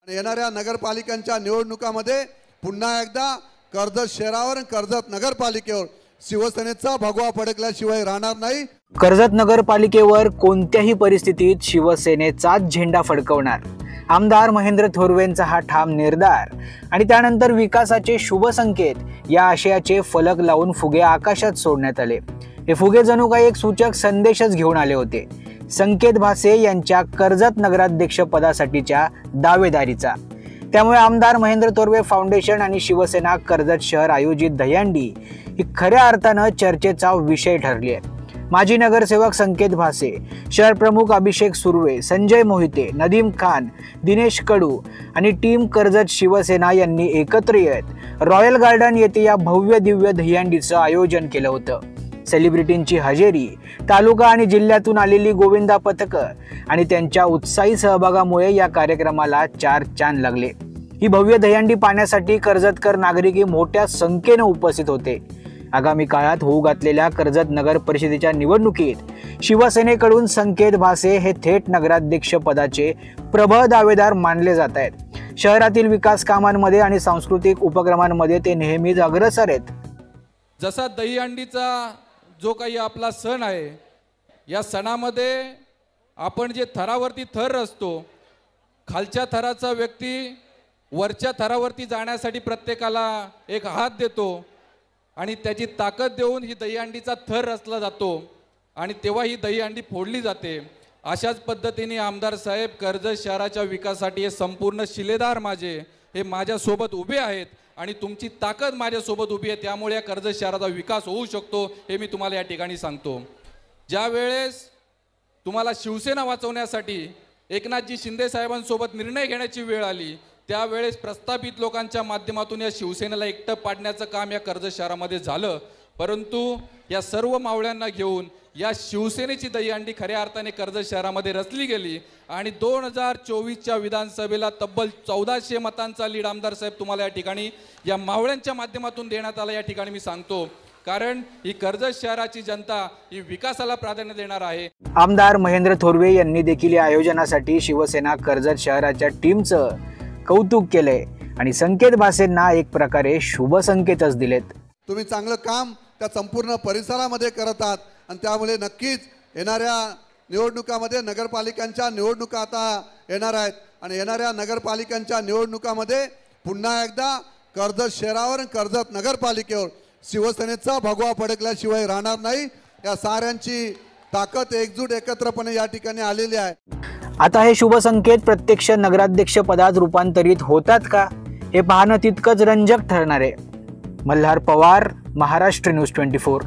येणाऱ्या नगरपालिकांच्या निवडणुकामध्ये पुन्हा एकदा कर्जत शहरावर कर्जत नगरपालिकेवर शिवसेनेचा भगवा फडकल्याशिवाय राहणार नाही। कर्जत नगरपालिकेवर कोणत्याही परिस्थितीत शिवसेनेचाच झेंडा फडकवणार, आमदार महेंद्र थोरवेंचा हा ठाम निर्धार आणि त्यानंतर विकासाचे शुभ संकेत या आशयाचे फलक लावून फुगे आकाशात सोडण्यात आले। हे फुगे जणू काही एक सूचक संदेशच घेऊन आले होते, संकेत भासे यांच्या कर्जत नगराध्यक्ष पदासाठीच्या दावेदारीचा। त्यामुळे आमदार महेंद्र थोरवे फाउंडेशन आणि शिवसेना कर्जत शहर आयोजित दहीहंडी ही खऱ्या अर्थानं चर्चेचा विषय ठरली आहे। माजी नगरसेवक संकेत भासे, शहर प्रमुख अभिषेक सुर्वे, संजय मोहिते, नदीम खान, दिनेश कडू आणि टीम कर्जत शिवसेना यांनी एकत्र येत रॉयल गार्डन येथे या भव्य दिव्य दहीहंडीचं आयोजन केलं होतं। सेलिब्रिटींची हजेरी, तालुका आणि जिल्ह्यातून आलेली गोविंदा पथकं आणि त्यांच्या उत्साही सहभागामुळे या कार्यक्रमाला चार चांद लागले। ही भव्य दहीहंडी पाहण्यासाठी कर्जतकर नागरिक मोठ्या संख्येने उपस्थित होते। आगामी काळात होऊ घातलेल्या कर्जत नगर परिषदेच्या निवडणुकीत शिवसेनेकडून संकेत भासे हे थेट नगराध्यक्ष पदाचे प्रबळ दावेदार मानले जात आहेत। शहरातील विकास कामांमध्ये आणि सांस्कृतिक उपक्रमांमध्ये ते नेहमीच अग्रेसर आहेत। जसा दहीहंडीचा जो काही आपला सण आहे, या सणामध्ये आपण जे थरावरती थर असतो, खालच्या थराचा व्यक्ती वरच्या थरावरती जाण्यासाठी प्रत्येकाला एक हात देतो आणि त्याची ताकद देऊन ही दहीहंडीचा थर रचला जातो आणि तेव्हा ही दहीहंडी फोडली जाते। अशाच पद्धतीने आमदार साहेब कर्जत शहराच्या विकासासाठी हे संपूर्ण शिलेदार हे माझ्यासोबत उभे आहेत आणि तुमची ताकद माझ्यासोबत उभी आहे, त्यामुळे या कर्जत शहराचा विकास होऊ शकतो हे मी तुम्हाला या ठिकाणी सांगतो। ज्या वेळेस तुम्हाला शिवसेना वाचवण्यासाठी एकनाथजी शिंदे साहेबांसोबत निर्णय घेण्याची वेळ आली, त्यावेळेस प्रस्थापित लोकांच्या माध्यमातून या शिवसेनेला एकटं पाडण्याचं काम या कर्जत शहरामध्ये झालं। परंतु या सर्व मावळ्यांना घेऊन या शिवसेनेची दहीहंडी खऱ्या अर्थाने कर्जत शहरामध्ये रचली गेली आणि 2024च्या विधानसभेला तब्बल 1400 मतांचा लीड आमदार साहेब तुम्हाला या ठिकाणी या मावळ्यांच्या माध्यमातून देण्यात आला। या ठिकाणी मी सांगतो, कारण ही कर्जत शहराची जनता ही विकासाला प्राधान्य देणार आहे। आमदार महेंद्र थोरवे यांनी देखील या आयोजनासाठी शिवसेना कर्जत शहराच्या टीमचं कौतुक केलंय आणि संकेत भासेंना एक प्रकारे शुभ संकेतच दिलेत। तुम्ही चांगलं काम त्या संपूर्ण परिसरामध्ये करत आहात आणि त्यामुळे नक्कीच येणाऱ्या निवडणुकामध्ये नगरपालिकांच्या निवडणुका आता येणार आहेत आणि येणाऱ्या नगरपालिकांच्या निवडणुकामध्ये पुन्हा एकदा कर्जत शहरावर कर्जत नगरपालिकेवर शिवसेनेचा भगवा फडकल्याशिवाय राहणार नाही। या साऱ्यांची ताकद एकजूट एकत्रपणे या ठिकाणी आलेली आहे। आता हे शुभ संकेत प्रत्यक्ष नगराध्यक्ष पदात रूपांतरित होतात का, हे पाहणं तितकंच रंजक ठरणार आहे। मल्हार पवार, महाराष्ट्र न्यूज 24।